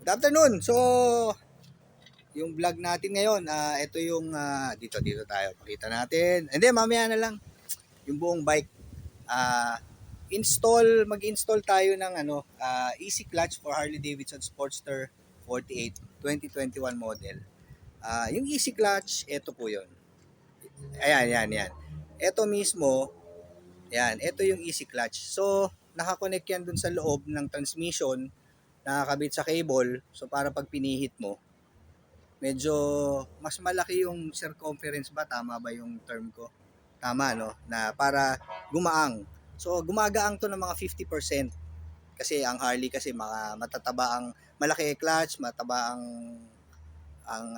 Good afternoon. So, yung vlog natin ngayon, ito yung dito tayo pakita natin. And then mamaya na lang yung buong bike. Ah, mag-install tayo ng easy clutch for Harley Davidson Sportster 48 2021 model. Yung easy clutch, ito po 'yon. Ayan, yan. Ito mismo, yan, ito yung easy clutch. So, nakakonect yan dun sa loob ng transmission, nakakabit sa cable. So, para pag pinihit mo, medyo mas malaki yung circumference ba? Tama ba yung term ko? Tama, no? Na para gumaang. So, gumagaang to ng mga 50%. Kasi ang Harley kasi matataba ang, malaki clutch, mataba ang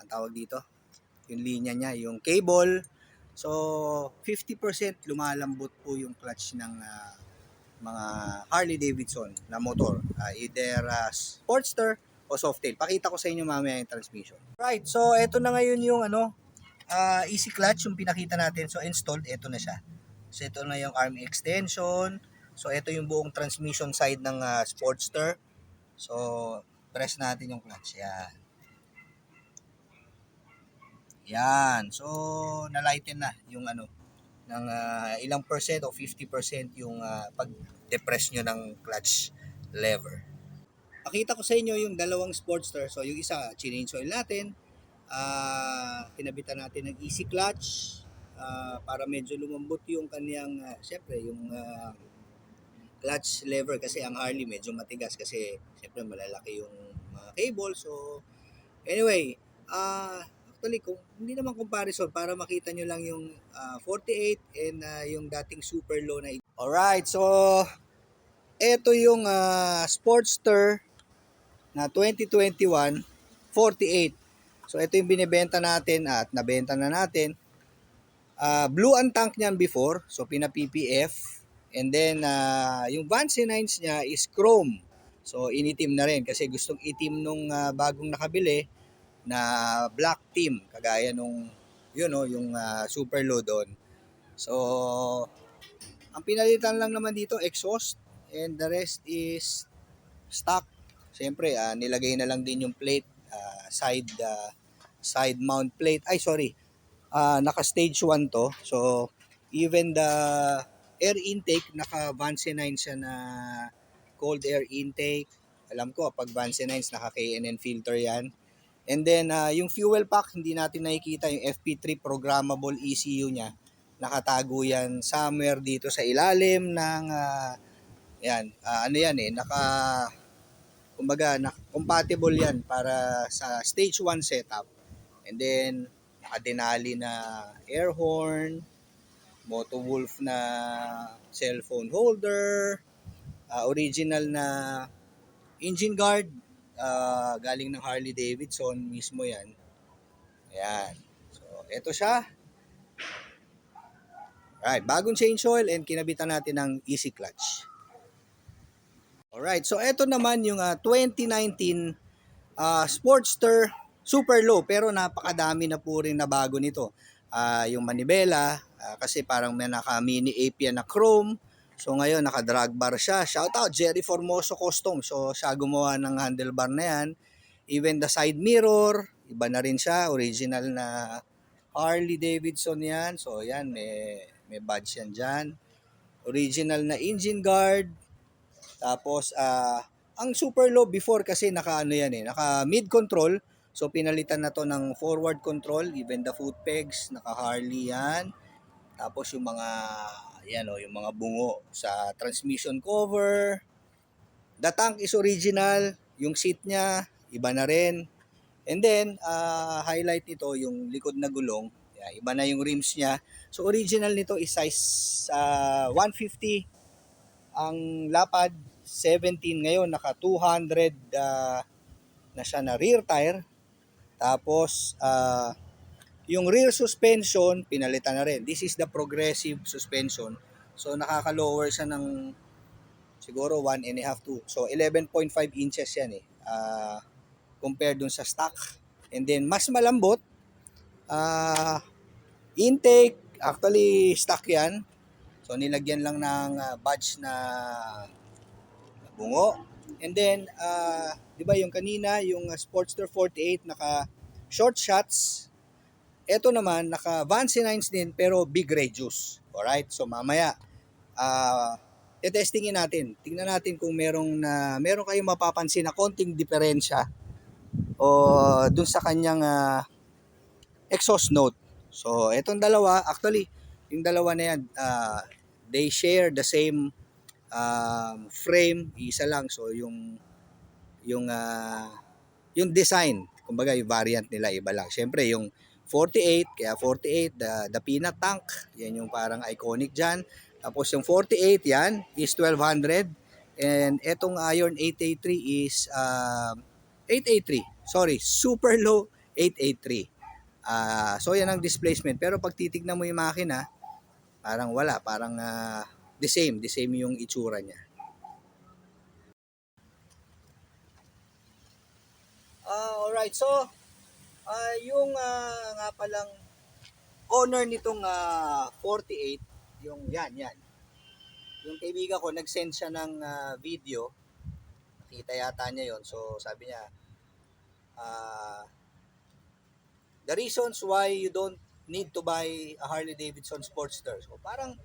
tawag dito, yung linya niya, yung cable. So, 50% lumalambot po yung clutch ng mga Harley Davidson na motor. Either Sportster o Softail. Pakita ko sa inyo mamaya yung transmission. Right, so ito na ngayon yung easy clutch, yung pinakita natin. So installed, ito na siya. So ito na yung arm extension. So ito yung buong transmission side ng Sportster. So press natin yung clutch. Yan. Yan. So na-lighten na yung ng ilang percent o 50% yung pag-depress nyo ng clutch lever. Pakita ko sa inyo yung dalawang Sportster. So yung isa, change oil natin. Pinabitan natin ng easy clutch para medyo lumambot yung kanyang, syempre yung clutch lever, kasi ang Harley medyo matigas kasi syempre malalaki yung mga cable. So anyway, actually kung hindi naman comparison, para makita nyo lang yung 48 and yung dating super low na. Alright, so ito yung Sportster na 2021 48. So ito yung binebenta natin at nabenta na natin. Blue ang tank niyan before, so pina-PPF. And then yung Vance 9s niya is chrome. So initim na rin kasi gustong itim nung bagong nakabili na black team, kagaya nung yung super low doon. So ang pinalitan lang naman dito exhaust, and the rest is stock. Siyempre nilagay na lang din yung plate, side mount plate. Ay sorry, naka stage 1 to. So even the air intake, naka Vance 9 siya na cold air intake. Alam ko pag Vance 9 naka K&N filter yan. And then yung fuel pack, hindi natin nakikita yung FP3 programmable ECU niya. Nakatago yan somewhere dito sa ilalim ng yan, kumbaga compatible yan para sa stage 1 setup. And then naka-Denali na air horn, Motowolf na cellphone holder, original na engine guard, galing ng Harley Davidson mismo yan. Ayan. So, ito siya. Alright, bagong change oil and kinabitan natin ng easy clutch. Alright, so ito naman yung 2019 Sportster super low, pero napakadami na po rin na bago nito. Yung manibela, kasi parang may naka mini ape yan na chrome. So ngayon naka drag bar siya. Shout out Jerry Formoso Custom. So siya gumawa ng handlebar na yan. Even the side mirror, iba na rin siya, original na Harley Davidson yan. So yan, may badge yan dyan. Original na engine guard. Tapos ang super low before kasi naka naka mid control. So pinalitan na to ng forward control, even the foot pegs, naka Harley yan. Tapos yung mga yung mga bungo sa transmission cover. The tank is original, yung seat niya iba na rin. And then highlight nito yung likod na gulong. Iba na yung rims niya. So original nito is size 150 ang lapad, 17. Ngayon naka 200 na siya na rear tire. Tapos yung rear suspension pinalitan na rin. This is the progressive suspension. So nakaka-lower siya ng siguro 1.5 to. So 11.5 inches yan compared dun sa stock. And then mas malambot. Intake, actually stock yan. So nilagyan lang ng badge na bungo. And then, di ba yung kanina, yung Sportster 48, naka short shots. Ito naman, naka Vance Nines din, pero big radius. Alright, so mamaya, testingin natin. Tingnan natin kung meron kayong mapapansin na konting diferensya o dun sa kanyang exhaust note. So, etong dalawa, actually, yung dalawa na yan, they share the same frame, isa lang. So, yung uh, yung design, kumbaga yung variant nila iba lang. Siyempre, yung 48, kaya 48, the peanut tank, yan yung parang iconic dyan. Tapos yung 48, yan, is 1200. And etong Iron 883 is 883. Sorry, super low 883. So yan ang displacement. Pero pag titignan mo yung makina, parang wala, parang the same yung itsura niya. Alright, so yung nga palang owner nitong 48, yung yan. Yung kaibigan ko, nag-send siya ng video. Nakita yata niya yon. So sabi niya, uh, the reasons why you don't need to buy a Harley Davidson Sportster. So parang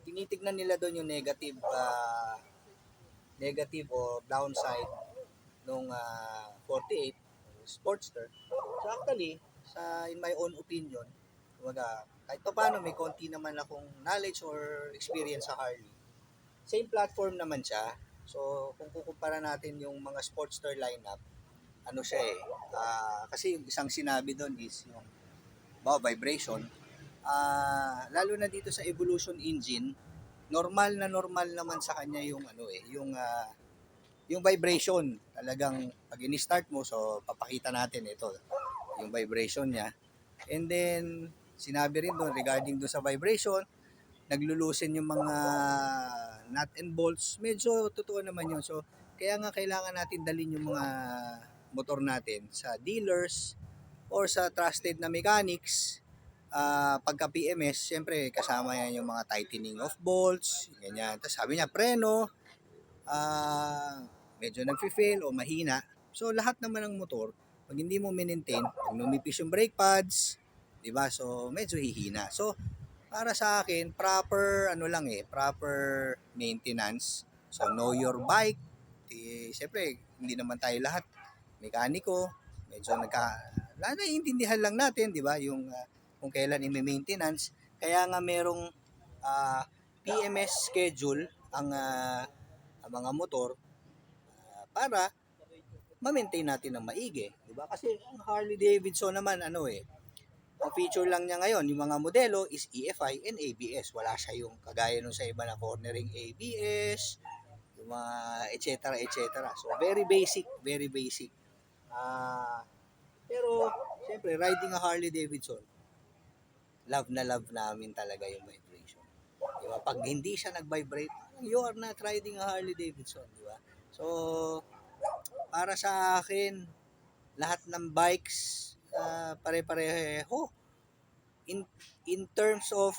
tinitignan nila doon yung negative o downside nung 48 Sportster. So actually, in my own opinion, kahit pa paano may konti naman akong knowledge or experience sa Harley. Same platform naman siya. So kung kukumpara natin yung mga Sportster lineup, ano siya kasi yung isang sinabi doon is yung vibration. Lalo na dito sa Evolution engine, normal naman sa kanya yung yung vibration. Talagang pag ini-start mo, so papakita natin ito, yung vibration niya. And then sinabi rin doon regarding doon sa vibration, naglulusin yung mga nut and bolts. Medyo totoo naman yun. So kaya nga kailangan natin dalhin yung mga motor natin sa dealers or sa trusted na mechanics. Pagka PMS, syempre kasama yan yung mga tightening of bolts, ganyan. Tapos sabi niya, preno, medyo nagfi-fail o mahina. So lahat naman ng motor, pag hindi mo maintain, pag numipis yung brake pads, di ba? So medyo hihina. So para sa akin, proper maintenance. So know your bike. Siyempre, hindi naman tayo lahat mekaniko. Medyo naiintindihan lang natin, di ba? Yung kung kailan i-maintenance. Kaya nga merong PMS schedule ang mga motor para ma-maintain natin ng maigi, di ba? Kasi ang Harley Davidson naman ang feature lang niya ngayon, yung mga modelo is EFI and ABS. Wala siya yung kagaya nung sa iba na cornering ABS, yung mga etc. So very basic. Pero syempre riding a Harley Davidson, love namin talaga yung vibration. Di ba? Pag hindi siya nag-vibrate, you are not riding a Harley Davidson, di ba? So, para sa akin, lahat ng bikes, pare-pareho. In terms of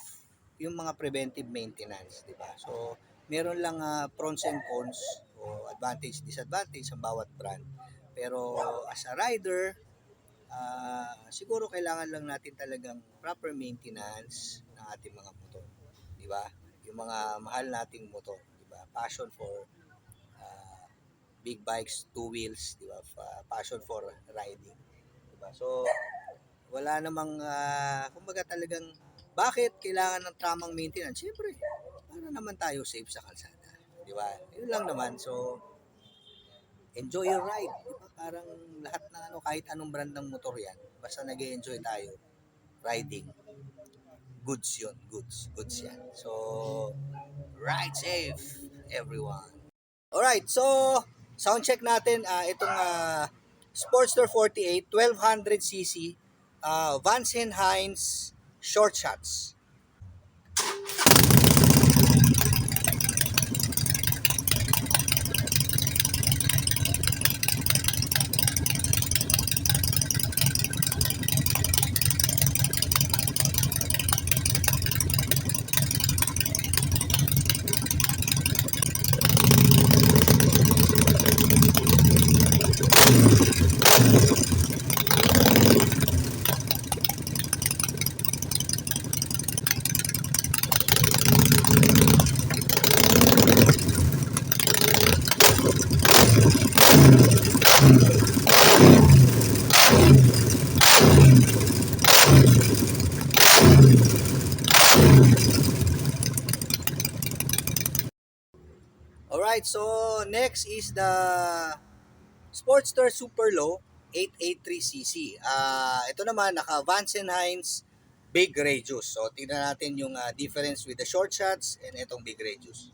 yung mga preventive maintenance, di ba? So, meron lang pros and cons o advantage, disadvantage sa bawat brand. Pero as a rider, siguro kailangan lang natin talagang proper maintenance ng ating mga motor, di ba? Yung mga mahal nating motor, di ba? Passion for big bikes, two wheels, di ba? Passion for riding, di ba? So wala namang kumbaga talagang bakit kailangan ng tamang maintenance? Siyempre, para naman tayo safe sa kalsada, di ba? Yun lang naman. So enjoy your ride, di ba? Parang lahat ng kahit anong brand ng motor yan, basta nag-enjoy tayo riding, goods yun, goods yan. So ride safe everyone. Alright, so sound check natin itong Sportster 48 1200cc Vance Hines short shots. Alright, so next is the Sportster Super Low 883cc. Ito naman, naka Vance and Hines Big Radius. So, tingnan natin yung difference with the short shots and itong Big Radius.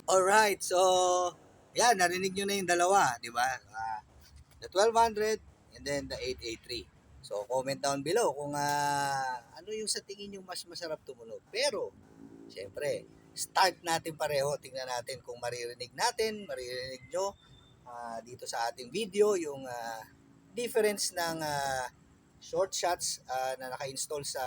Alright, so yan, narinig nyo na yung dalawa, di ba? The 1200 and then the 883. So, comment down below kung ano yung sa tingin nyo mas masarap tumunog. Pero, syempre, start natin pareho. Tingnan natin kung maririnig nyo dito sa ating video yung difference ng short shots na naka-install sa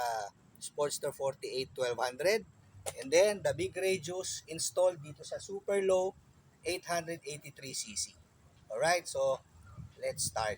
Sportster 48 1200 and then the big radius installed dito sa super low 883cc. Alright, so let's start.